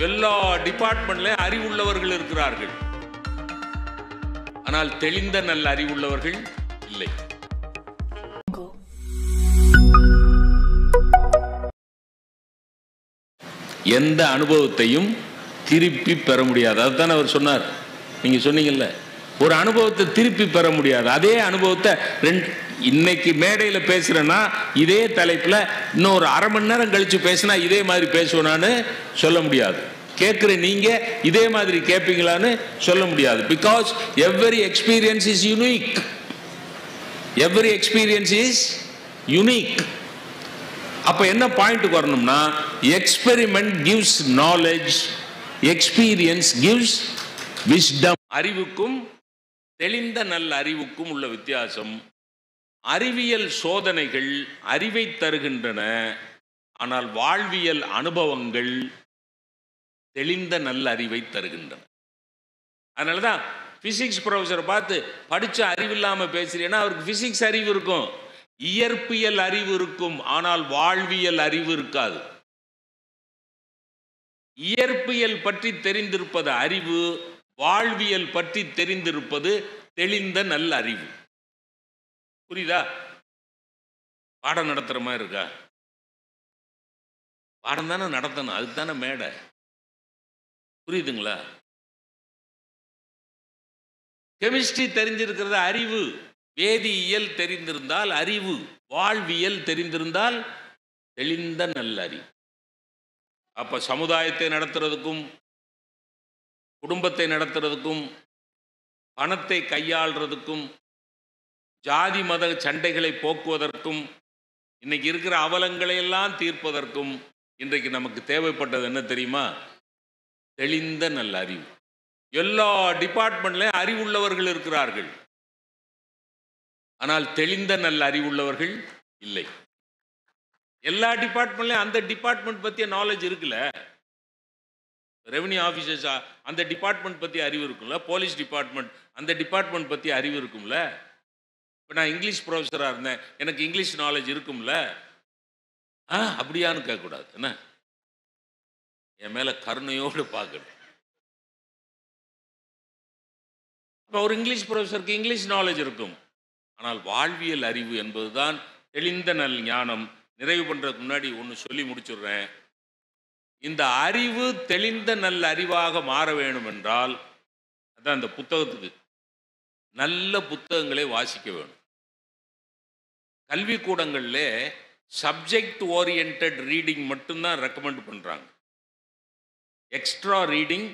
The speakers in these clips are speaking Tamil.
எல்லா டிபார்ட்மெண்ட்லயும் அறிவுள்ளவர்கள் இருக்கிறார்கள். ஆனால் தெளிந்த நல்ல அறிவுள்ளவர்கள் இல்லை. எந்த அனுபவத்தையும் திருப்பி பெற முடியாது. அதுதான் அவர் சொன்னார். நீங்க சொன்னீங்கல்ல, ஒரு அனுபவத்தை திருப்பி பெற முடியாது. அதே அனுபவத்தை இன்னைக்கு மேடையில் பேசுறேன்னா இதே தலைப்புல இன்னொரு அரை மணி நேரம் கழிச்சு பேசினா இதே மாதிரி பேசுவேனான்னு சொல்ல முடியாது. கேட்கிற நீங்க இதே மாதிரி கேட்பீங்களான்னு சொல்ல முடியாது. Because every experience is unique. Every experience is unique. அப்ப என்ன பாயிண்ட்டுக்கு வரணும்னா, experiment gives knowledge, experience gives wisdom. அறிவுக்கும் தெளிந்த நல்ல அறிவுக்கும் உள்ள வித்தியாசம், அறிவியல் சோதனைகள் அறிவை தருகின்றன, ஆனால் வாழ்வியல் அனுபவங்கள் தெளிந்த நல்ல அறிவை தருகின்றன. அதனாலதான் பிசிக்ஸ் ப்ரொஃபஸரை பார்த்து படிச்ச அறிவு இல்லாம பேசுறீங்கன்னா அவருக்கு பிசிக்ஸ் அறிவு இருக்கும், இயற்பியல் அறிவு இருக்கும், ஆனால் வாழ்வியல் அறிவு இருக்காது. இயற்பியல் பற்றி தெரிந்திருப்பது அறிவு, வாழ்வியல் பற்றி தெரிந்திருப்பது தெளிந்த நல்ல அறிவு. புரியுதா? பாடம் நடத்துற மாதிரி இருக்கா? பாடம் தானே நடத்தணும், அதுக்கு தானே மேடை. புரியுதுங்களா? கெமிஸ்ட்ரி தெரிஞ்சிருக்கிறது அறிவு, வேதியியல் தெரிந்திருந்தால் அறிவு, வாழ்வியல் தெரிந்திருந்தால் தெளிந்த நல்ல அறிவு. அப்ப சமுதாயத்தை நடத்துறதுக்கும் குடும்பத்தை நடத்துறதுக்கும் பணத்தை கையாளுறதுக்கும் ஜாதி மத சண்டைகளை போக்குவதற்கும் இன்னைக்கு இருக்கிற அவலங்களை எல்லாம் தீர்ப்பதற்கும் இன்றைக்கு நமக்கு தேவைப்பட்டது என்ன தெரியுமா? தெளிந்த நல்ல அறிவு. எல்லா டிபார்ட்மெண்ட்லயும் அறிவுள்ளவர்கள் இருக்கிறார்கள், ஆனால் தெளிந்த நல்ல அறிவுள்ளவர்கள் இல்லை. எல்லா டிபார்ட்மெண்ட்லயும் அந்த டிபார்ட்மெண்ட் பத்திய நாலேஜ் இருக்குல்ல. ரெவன்யூ ஆஃபீஸர்ஸ் அந்த டிபார்ட்மெண்ட் பற்றி அறிவு இருக்கும்ல, போலீஸ் டிபார்ட்மெண்ட் அந்த டிபார்ட்மெண்ட் பற்றி அறிவு இருக்கும்ல. இப்போ நான் இங்கிலீஷ் ப்ரொஃபஸராக இருந்தேன், எனக்கு இங்கிலீஷ் நாலேஜ் இருக்கும்ல. அப்படியான்னு கேட்கக்கூடாது. என்ன, என் மேலே கருணையோடு பார்க்கணும். இப்போ ஒரு இங்கிலீஷ் ப்ரொஃபஸருக்கு இங்கிலீஷ் நாலேஜ் இருக்கும், ஆனால் வாழ்வியல் அறிவு என்பதுதான் தெளிந்த நல் ஞானம். நிறைவு பண்ணுறதுக்கு முன்னாடி ஒன்று சொல்லி முடிச்சுடுறேன். இந்த அறிவு தெளிந்த நல்ல அறிவாக மாற வேண்டும் என்றால் அதான் அந்த புத்தகத்துக்கு நல்ல புத்தகங்களை வாசிக்க வேணும். கல்விக்கூடங்களில் சப்ஜெக்ட் ஓரியன்ட் ரீடிங் மட்டும்தான் ரெக்கமெண்ட் பண்ணுறாங்க. எக்ஸ்ட்ரா ரீடிங்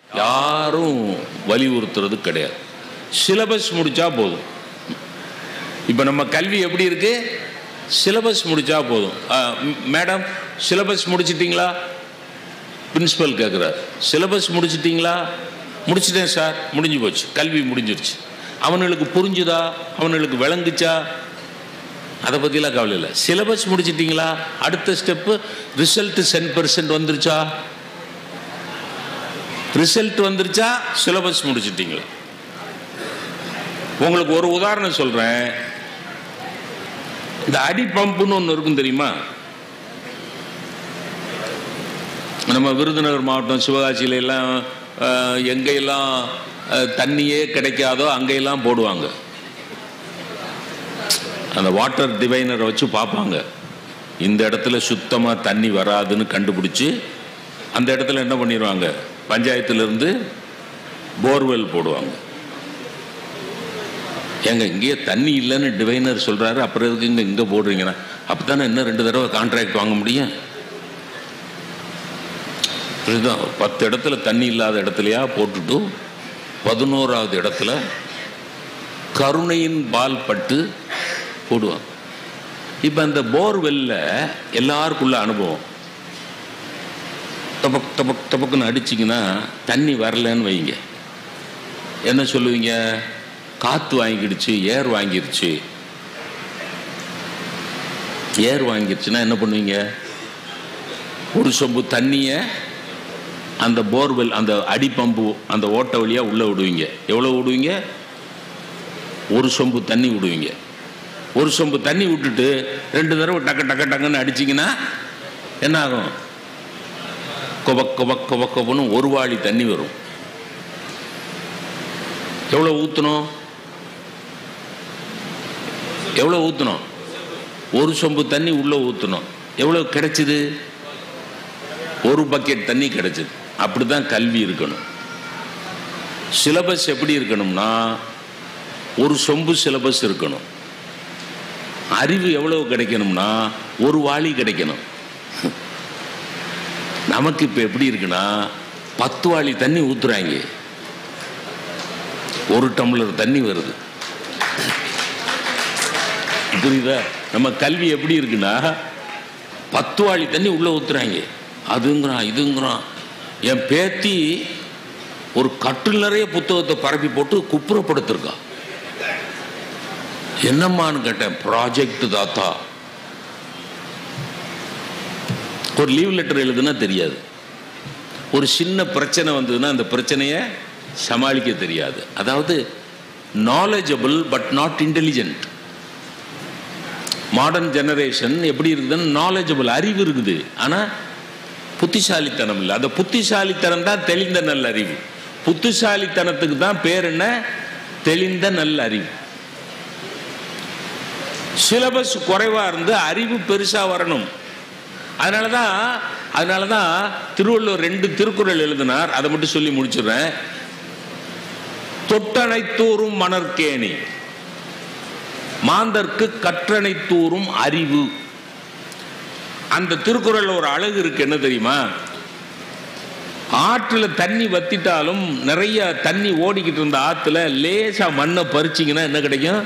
யாரும் வலியுறுத்துறது கிடையாது. சிலபஸ் முடிச்சா போதும். இப்போ நம்ம கல்வி எப்படி இருக்கு? சிலபஸ் முடிச்சா போதும். மேடம் சிலபஸ் முடிச்சிட்டிங்களா? பிரின்சிபல் கேட்குறாரு. சிலபஸ் முடிச்சிட்டிங்களா? முடிச்சிட்டேன் சார். முடிஞ்சு போச்சு, கல்வி முடிஞ்சிருச்சு. அவனுங்களுக்கு புரிஞ்சுதா? அவனுங்களுக்கு விளங்குச்சா? அதை பற்றிலாம் கவலை இல்லை. சிலபஸ் முடிச்சிட்டிங்களா? அடுத்த ஸ்டெப்பு ரிசல்ட் 100% வந்துருச்சா? ரிசல்ட் வந்துருச்சா? சிலபஸ் முடிச்சிட்டிங்களா? உங்களுக்கு ஒரு உதாரணம் சொல்கிறேன். இந்த அடி பம்புன்னு ஒன்று இருக்கும் தெரியுமா? நம்ம விருதுநகர் மாவட்டம் சிவகாசியில எல்லாம் எங்கெல்லாம் தண்ணியே கிடைக்காதோ அங்கெல்லாம் போடுவாங்க. அந்த வாட்டர் டிவைனரை வச்சு பார்ப்பாங்க. இந்த இடத்துல சுத்தமாக தண்ணி வராதுன்னு கண்டுபிடிச்சி அந்த இடத்துல என்ன பண்ணிடுவாங்க, பஞ்சாயத்துலேருந்து போர்வெல் போடுவாங்க. ஏங்க இங்கேயே தண்ணி இல்லைன்னு டிவைனர் சொல்கிறாரு, அப்புறம் எதுக்கு இங்கே போடுறீங்கன்னா? அப்போ தானே இன்னும் 2 தடவை கான்ட்ராக்ட் வாங்க முடியும். இதுதான் 10 இடத்துல தண்ணி இல்லாத இடத்துலையா போட்டுட்டு 11வது இடத்துல கருணையின் பால் பட்டு போடுவாங்க. இப்போ அந்த போர்வெல்ல எல்லாருக்குள்ள அனுபவம். டபக் டபக் டபக்குன்னு அடிச்சிங்கன்னா தண்ணி வரலன்னு வைங்க, என்ன சொல்லுவீங்க? காற்று வாங்கிடுச்சு, ஏர் வாங்கிருச்சு. ஏர் வாங்கிருச்சுன்னா என்ன பண்ணுவீங்க? ஒரு சொம்பு தண்ணியை அந்த போர்வெல் அந்த அடி பம்பு அந்த ஓட்ட வழியாக உள்ளே விடுவீங்க. எவ்வளோ விடுவீங்க? ஒரு சொம்பு தண்ணி விடுவீங்க. ஒரு சொம்பு தண்ணி விட்டுட்டு 2 தடவை டக்கு டக்கு டக்குன்னு அடிச்சிங்கன்னா என்ன ஆகும்? கொபன்னு ஒரு வாளி தண்ணி வரும். எவ்வளோ ஊற்றணும்? எவ்வளோ ஊற்றணும்? ஒரு சொம்பு தண்ணி உள்ளே ஊற்றணும். எவ்வளோ கிடைச்சிது? ஒரு பக்கெட் தண்ணி கிடைச்சிது. அப்படி தான் கல்வி இருக்கணும். சிலபஸ் எப்படி இருக்கணும்னா ஒரு சொம்பு சிலபஸ் இருக்கணும். அறிவு எவ்வளவு கிடைக்கணும்னா ஒரு வாளி கிடைக்கணும். நமக்கு இப்போ எப்படி இருக்குன்னா 10 வாளி தண்ணி ஊற்றுறாங்க, 1 டம்ளர் தண்ணி வருது. புரியுதா? நம்ம கல்வி எப்படி இருக்குன்னா 10 வாளி தண்ணி உள்ளே ஊற்றுறாங்க. அதுங்கிறான் இதுங்கிறான். என் பேத்தி ஒரு கட்டில் நிறைய புத்தகத்தை பரப்பி போட்டு குப்புறப்படுத்திருக்கான். என்னம்மான்னு கேட்டேன். ப்ராஜெக்ட் தாத்தா. ஒரு லீவ் லெட்டர் எழுதுனா தெரியாது, ஒரு சின்ன பிரச்சனை வந்ததுன்னா அந்த பிரச்சனையை சமாளிக்க தெரியாது. அதாவது knowledgeable but not intelligent. Modern generation எப்படி இருக்குதுன்னு நாலேஜபிள், அறிவு இருக்குது, ஆனால் புத்திசாலித்தனம் இல்லை. அந்த புத்திசாலித்தனம் தான் தெளிந்த நல்ல அறிவு. புத்திசாலித்தனத்துக்கு தான் பேர் என்ன? தெளிந்த நல்ல அறிவு. சிலபஸ் குறைவாக இருந்து அறிவு பெருசாக வரணும். அதனால தான் திருவள்ளுவர் 2 திருக்குறள் எழுதினார். அதை மட்டும் சொல்லி முடிச்சிடுறேன். தொட்டனைத்தூரும் மணற்கேணி, மாந்தர்க்கு கற்றனைத்தூரும் அறிவு. அந்த திருக்குறள் ஒரு அழகு இருக்கு. என்ன தெரியுமா? ஆற்றுல தண்ணி வத்திட்டாலும் நிறைய தண்ணி ஓடிக்கிட்டு இருந்த ஆற்றுல லேசா மண்ணை பறிச்சிங்கன்னா என்ன கிடைக்கும்?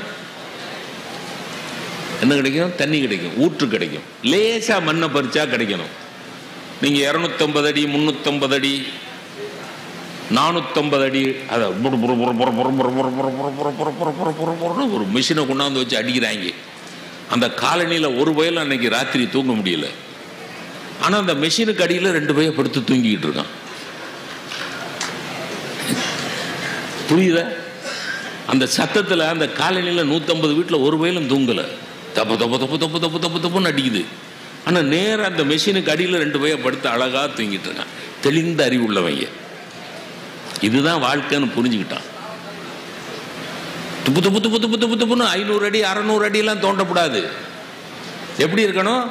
என்ன கிடைக்கும்? தண்ணி கிடைக்கும், ஊற்று கிடைக்கும். லேசா மண்ணை பறிச்சா கிடைக்கணும். நீங்க 250 அடி 350 அடி 450 அடி அதை ஒரு மிஷினை கொண்டாந்து வச்சு அடிக்கிறாங்க. அந்த காலனியில் ஒரு வயல் அன்னைக்கு ராத்திரி தூங்க முடியல. ஆனால் அந்த மெஷினுக்கு அடியில் 2 பையன் படுத்து தூங்கிக்கிட்டு இருக்கான். புரியுதா? அந்த சத்தத்தில் அந்த காலனியில் 150 வீட்டில் ஒரு வயலும் தூங்கலை. தப்பு தப்பு தப்பு தப்பு தப்பு தப்பு தப்புன்னு அடிக்குது. ஆனால் நேராக அந்த மெஷினுக்கு அடியில் 2 பையன் படுத்து அழகாக தூங்கிட்டு இருக்கான். தெளிந்த அறிவு உள்ளவங்க. இதுதான் வாழ்க்கைன்னு புரிஞ்சுக்கிட்டான். துப்பு துப்பு துப்பு துப்பு துப்பு துப்புன்னு 500 அடி 600 அடியெல்லாம் தோண்டக்கூடாது. எப்படி இருக்கணும்?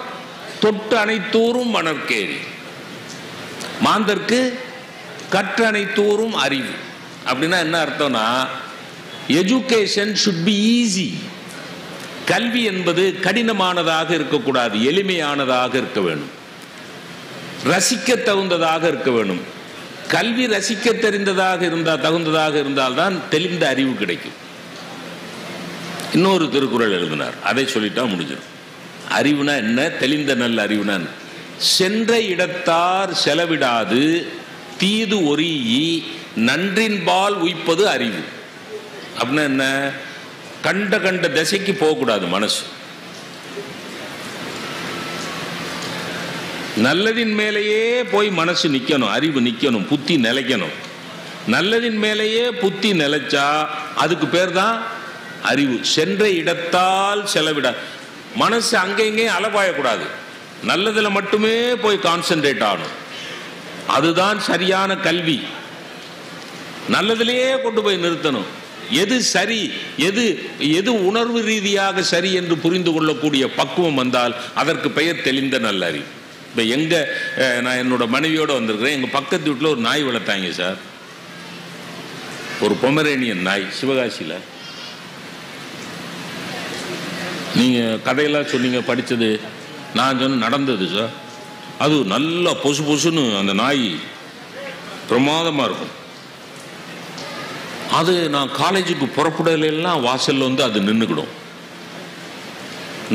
தொட்டு அனைத்தூரும் மணற்கேணி, மாந்தர்க்கு கற்று அனைத்தூரும் அறிவு. அப்படின்னா என்ன அர்த்தம்னா, எஜுகேஷன் ஷுட் பி ஈஸி. கல்வி என்பது கடினமானதாக இருக்கக்கூடாது, எளிமையானதாக இருக்க வேண்டும், ரசிக்க தகுந்ததாக இருக்க வேண்டும். கல்வி ரசிக்க தெரிந்ததாக இருந்தால் தகுந்ததாக இருந்தால்தான் தெளிந்த அறிவு கிடைக்கும். இன்னொரு திருக்குறள் எழுதினார், அதை சொல்லிட்டா முடிஞ்சிடும். அறிவுனா என்ன? தெளிந்த நல்ல அறிவுனா சென்ற இடத்தார் செலவிடாது தீது ஒரீ நன்றின்பால் உய்ப்பது அறிவு. அப்படின்னா என்ன? கண்ட திசைக்கு போகக்கூடாது மனசு. நல்லதின் மேலேயே போய் மனசு நிற்கணும், அறிவு நிற்கணும், புத்தி நிலைக்கணும். நல்லதின் மேலேயே புத்தி நிலைச்சா அதுக்கு பேர் தான் அறிவு. சென்ற இடத்தால் செலவிட, மனசு அங்கே இங்கேயும் அலபாயக்கூடாது, நல்லதில் மட்டுமே போய் கான்சென்ட்ரேட் ஆகணும். அதுதான் சரியான கல்வி. நல்லதிலேயே கொண்டு போய் நிறுத்தணும். எது சரி, எது உணர்வு ரீதியாக சரி என்று புரிந்து கொள்ளக்கூடிய பக்குவம் வந்தால் அதற்கு பெயர் தெளிந்த நல்ல அறிவு. இப்போ நான் என்னோட மனைவியோடு வந்திருக்கிறேன். எங்கள் பக்கத்து வீட்டில் ஒரு நாய் வளர்த்தாங்க சார், ஒரு பொமரேனியன் நாய், சிவகாசியில். நீங்கள் கதையெல்லாம் சொன்னீங்க, படித்தது, நான் சொன்ன நடந்தது சார். அது நல்லா பொசு பொசுன்னு அந்த நாய் பிரமாதமாக இருக்கும். அது நான் காலேஜுக்கு புறப்படலாம் வாசலில் வந்து அது நின்றுக்கிடும்.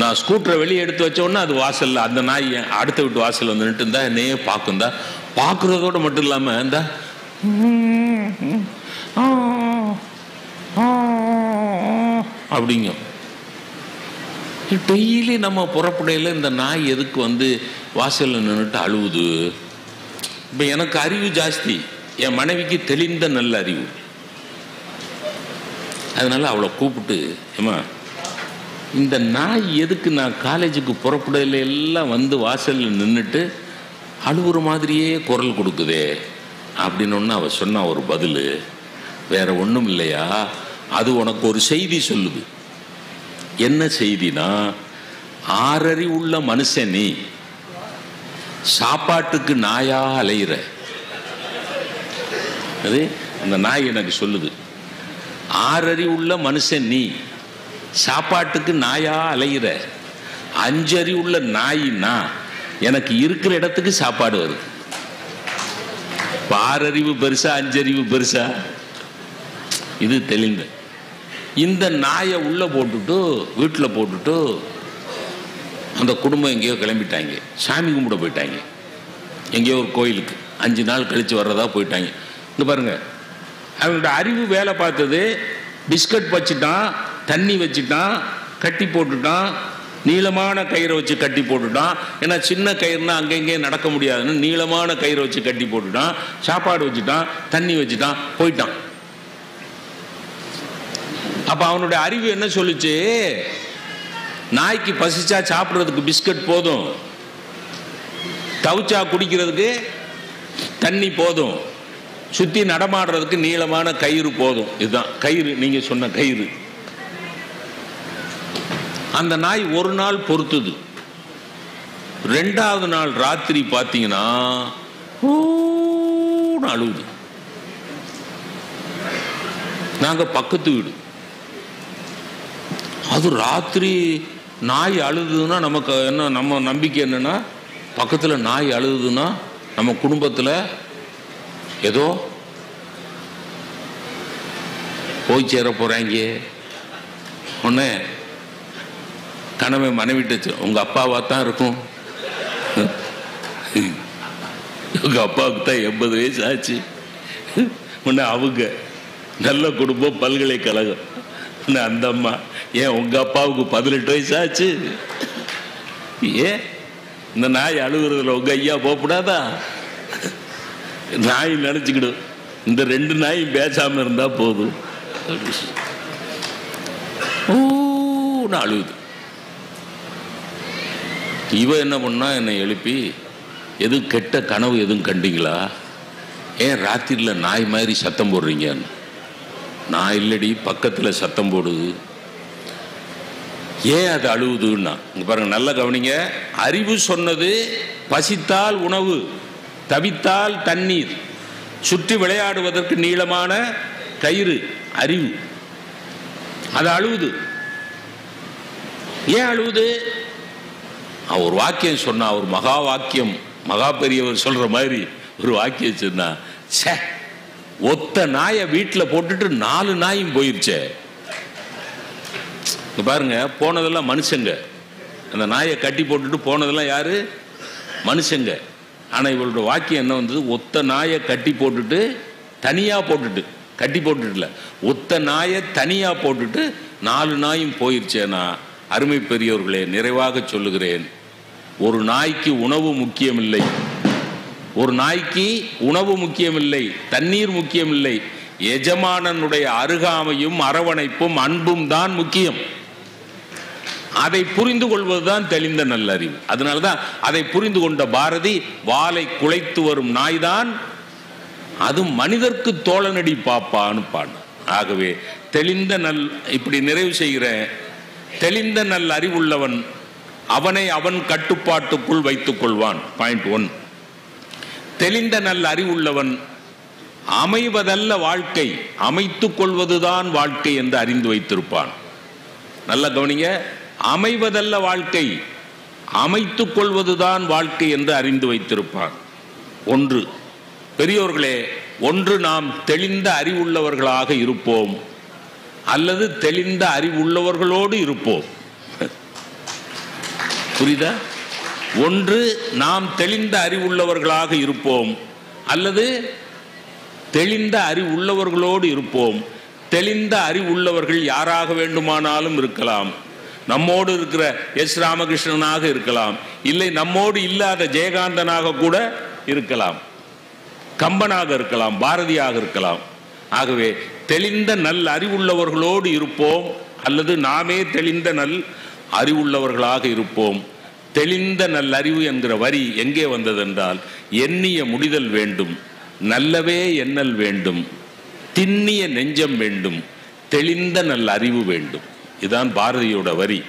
நான் ஸ்கூட்டரை வெளியே எடுத்து வச்ச உடனே அது வாசலில், அந்த நாய் அடுத்த வீட்டு வாசலில் வந்து நின்று இருந்தா என்னையே பார்க்குந்தா. பார்க்குறதோடு மட்டும் இல்லாமல் இந்த அப்படிங்க. டெய்லி நம்ம புறப்படையில் இந்த நாய் எதுக்கு வந்து வாசலில் நின்றுட்டு அழுவுது? இப்போ எனக்கு அறிவு ஜாஸ்தி, என் மனைவிக்கு தெளிந்த நல்ல அறிவு. அதனால் அவளை கூப்பிட்டு, ஏம்மா இந்த நாய் எதுக்கு நான் காலேஜுக்கு புறப்படையில எல்லாம் வந்து வாசலில் நின்றுட்டு அழுவுற மாதிரியே குரல் கொடுக்குதே அப்படின்னு அவ சொன்ன ஒரு பதில், வேற ஒன்றும் இல்லையா, அது உனக்கு ஒரு செய்தி சொல்லுது. என்ன செய்தினா, ஆறறி உள்ள மனுஷன் நீ சாப்பாட்டுக்கு நாயா அலையிற. அது அந்த நாய் எனக்கு சொல்லுது, ஆறறி உள்ள மனுஷன் நீ சாப்பாட்டுக்கு நாயா அலையிற, அஞ்சறி உள்ள நாயின்னா எனக்கு இருக்கிற இடத்துக்கு சாப்பாடு வருது. ஆறறிவு பெருசா அஞ்சறிவு பெருசா? இது தெளிந்த. இந்த நாயை உள்ள போட்டுட்டு வீட்டில் போட்டுட்டு அந்த குடும்பம் எங்கேயோ கிளம்பிட்டாங்க, சாமி கும்பிட போயிட்டாங்க, எங்கேயோ ஒரு கோயிலுக்கு 5 நாள் கழித்து வர்றதா போயிட்டாங்க. இங்கே பாருங்க, அவங்களோட அறிவு வேலை பார்த்தது, பிஸ்கட் வச்சுட்டான், தண்ணி வச்சுட்டான், கட்டி போட்டுட்டான், நீளமான கயிறை வச்சு கட்டி போட்டுட்டான். ஏன்னா சின்ன கயிறுனா அங்கங்கே நடக்க முடியாதுன்னு நீளமான கயிறை வச்சு கட்டி போட்டுட்டான், சாப்பாடு வச்சுட்டான், தண்ணி வச்சுட்டான், போயிட்டான். அப்ப அவனுடைய அறிவு என்ன சொல்லுச்சு, நாய்க்கு பசிச்சா சாப்பிட்றதுக்கு பிஸ்கட் போதும், தவிச்சா குடிக்கிறதுக்கு தண்ணி போதும், சுத்தி நடமாடுறதுக்கு நீளமான கயிறு போதும். இதுதான் கயிறு, நீங்க சொன்ன கயிறு. அந்த நாய் ஒரு நாள் பொறுத்துது. 2வது நாள் ராத்திரி பார்த்தீங்கன்னா அழுகுது. நாங்க பக்கத்து வீடு. அது ராத்திரி நாய் அழுதுன்னா நமக்கு என்ன, நம்ம நம்பிக்கை என்னன்னா, பக்கத்தில் நாய் அழுதுன்னா நம்ம குடும்பத்தில் ஏதோ போய் சேர போறாங்க. ஒன்று கனவை மனைவிட்டு, உங்க அப்பாவா தான் இருக்கும், உங்க அப்பாவுக்கு தான் 80 வயசு ஆச்சு. உன்ன அவங்க நல்ல குடும்பம், பல்கலைக்கழகம். அந்த அம்மா, ஏன் உங்க அப்பாவுக்கு 18 வயசு ஆச்சு, ஏன் இந்த நாய் அழுகுறதுல உங்க ஐயா போகக்கூடாதா? நாய் நினைச்சுக்கிடும், இந்த 2 நாயும் பேசாம இருந்தா போதும். அழுகுது. இவ என்ன பண்ணா, என்னை எழுப்பி, எதுவும் கெட்ட கனவு எதுவும் கண்டீங்களா, ஏன் ராத்திரியில் நாய் மாதிரி சத்தம் போடுறீங்கன்னு. நான் இல்லடி, பக்கத்தில் சத்தம் போடுது. ஏன் அது அழுவுதுன்னா, இங்க பாருங்க, நல்ல கவனிங்க. அறிவு சொன்னது பசித்தால் உணவு, தவித்தால் தண்ணீர், சுற்றி விளையாடுவதற்கு நீளமான கயிறு, அறிவு. அது அழுவுது. ஏன் அழுவுது? ஒரு வாக்கியம் சொன்னா, ஒரு மகா வாக்கியம், மகா பெரியவர் சொல்ற மாதிரி ஒரு வாக்கியம் சொன்னா, சே, ஒத்த நாயை வீட்டில் போட்டுட்டு 4 நாயும் போயிருச்சே. பாருங்க, போனதெல்லாம் மனுஷங்க. அந்த நாயை கட்டி போட்டுட்டு போனதெல்லாம் யாரு? மனுஷங்க. ஆனா இவளோட வாக்கியம் என்ன வந்தது, ஒத்த நாயை கட்டி போட்டுட்டு தனியா போட்டுட்டு, கட்டி போட்டுட்டுல, ஒத்த நாயை தனியா போட்டுட்டு 4 நாயும் போயிருச்சேனா. அருமை பெரியவர்களே, நிறைவாக சொல்லுகிறேன், ஒரு நாய்க்கு உணவு முக்கியமில்லை, ஒரு நாய்க்கு உணவு முக்கியமில்லை, தண்ணீர் முக்கியமில்லை, எஜமானனுடைய அருகாமையும் அரவணைப்பும் அன்பும் தான் முக்கியம். அதை புரிந்து கொள்வதுதான் தெளிந்த நல்லறிவு. அதனால்தான் அதை புரிந்து கொண்ட பாரதி, வாலை குலைத்து வரும் நாய்தான் அது மனிதர்க்கு தோழனடி பாப்பான்னு பாடு. ஆகவே தெளிந்த நல், இப்படி நிறைவு செய்கிறேன், தெளிந்த நல் அறிவுள்ளவன் அவனை அவன் கட்டுப்பாட்டுக்குள் வைத்துக் கொள்வான். பாயிண்ட் 1. தெளிந்த நல் அறிவுள்ளவன் அமைவதல்ல வாழ்க்கை, அமைத்துக் கொள்வதுதான் வாழ்க்கை என்று அறிந்து வைத்திருப்பான். நல்ல கவனிங்க, அமைவதல்ல வாழ்க்கை, அமைத்துக் கொள்வதுதான் வாழ்க்கை என்று அறிந்து வைத்திருப்பான். 1. பெரியோர்களே, 1 நாம் தெளிந்த அறிவுள்ளவர்களாக இருப்போம், அல்லது தெளிந்த அறிவுள்ளவர்களோடு இருப்போம். புரியுதா? 1 நாம் தெளிந்த அறிவுள்ளவர்களாக இருப்போம், அல்லது தெளிந்த அறிவுள்ளவர்களோடு இருப்போம். தெளிந்த அறிவுள்ளவர்கள் யாராக வேண்டுமானாலும் இருக்கலாம். நம்மோடு இருக்கிற எஸ் ராமகிருஷ்ணனாக இருக்கலாம், இல்லை நம்மோடு இல்லாத ஜெயகாந்தனாக கூட இருக்கலாம், கம்பனாக இருக்கலாம், பாரதியாக இருக்கலாம். ஆகவே தெளிந்த நல் அறிவுள்ளவர்களோடு இருப்போம், அல்லது நாமே தெளிந்த நல் அறிவுள்ளவர்களாக இருப்போம். தெளிந்த நல்லறிவு என்கிற வரி எங்கே வந்ததென்றால், எண்ணிய முடிதல் வேண்டும், நல்லவே எண்ணல் வேண்டும், திண்ணிய நெஞ்சம் வேண்டும், தெளிந்த நல்ல அறிவு வேண்டும். இதுதான் பாரதியோட வரி.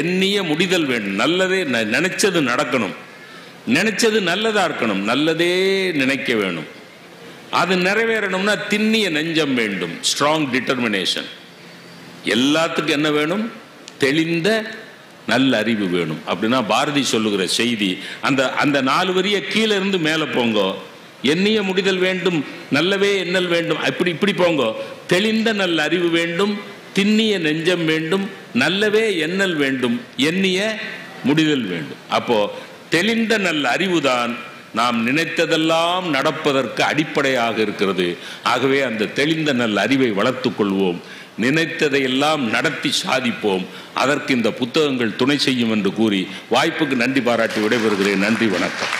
எண்ணிய முடிதல் வேண்டும், நல்லதே நினைச்சது நடக்கணும், நினைச்சது நல்லதா இருக்கணும், நல்லதே நினைக்க வேணும். அது நிறைவேறணும்னா திண்ணிய நெஞ்சம் வேண்டும், ஸ்ட்ராங் டிட்டர்மினேஷன். எல்லாத்துக்கும் என்ன வேணும்? தெளிந்த நல்ல அறிவு வேணும். அப்படின்னா பாரதி சொல்லுகிற செய்தி அந்த அந்த 4 வரிய கீழே இருந்து மேலே போங்கோ. எண்ணிய முடிதல் வேண்டும், நல்லவே எண்ணல் வேண்டும், இப்படி போங்கோ. தெளிந்த நல்ல அறிவு வேண்டும், திண்ணிய நெஞ்சம் வேண்டும், நல்லவே எண்ணல் வேண்டும், எண்ணிய முடிதல் வேண்டும். அப்போ தெளிந்த நல்ல அறிவுதான் நாம் நினைத்ததெல்லாம் நடப்பதற்கு அடிப்படையாக இருக்கிறது. ஆகவே அந்த தெளிந்த நல்ல அறிவை வளர்த்துக் கொள்வோம், நினைத்ததையெல்லாம் நடத்தி சாதிப்போம். அதற்கு இந்த புத்தகங்கள் துணை செய்யும் என்று கூறி வாய்ப்புக்கு நன்றி பாராட்டி விடைபெறுகிறேன். நன்றி, வணக்கம்.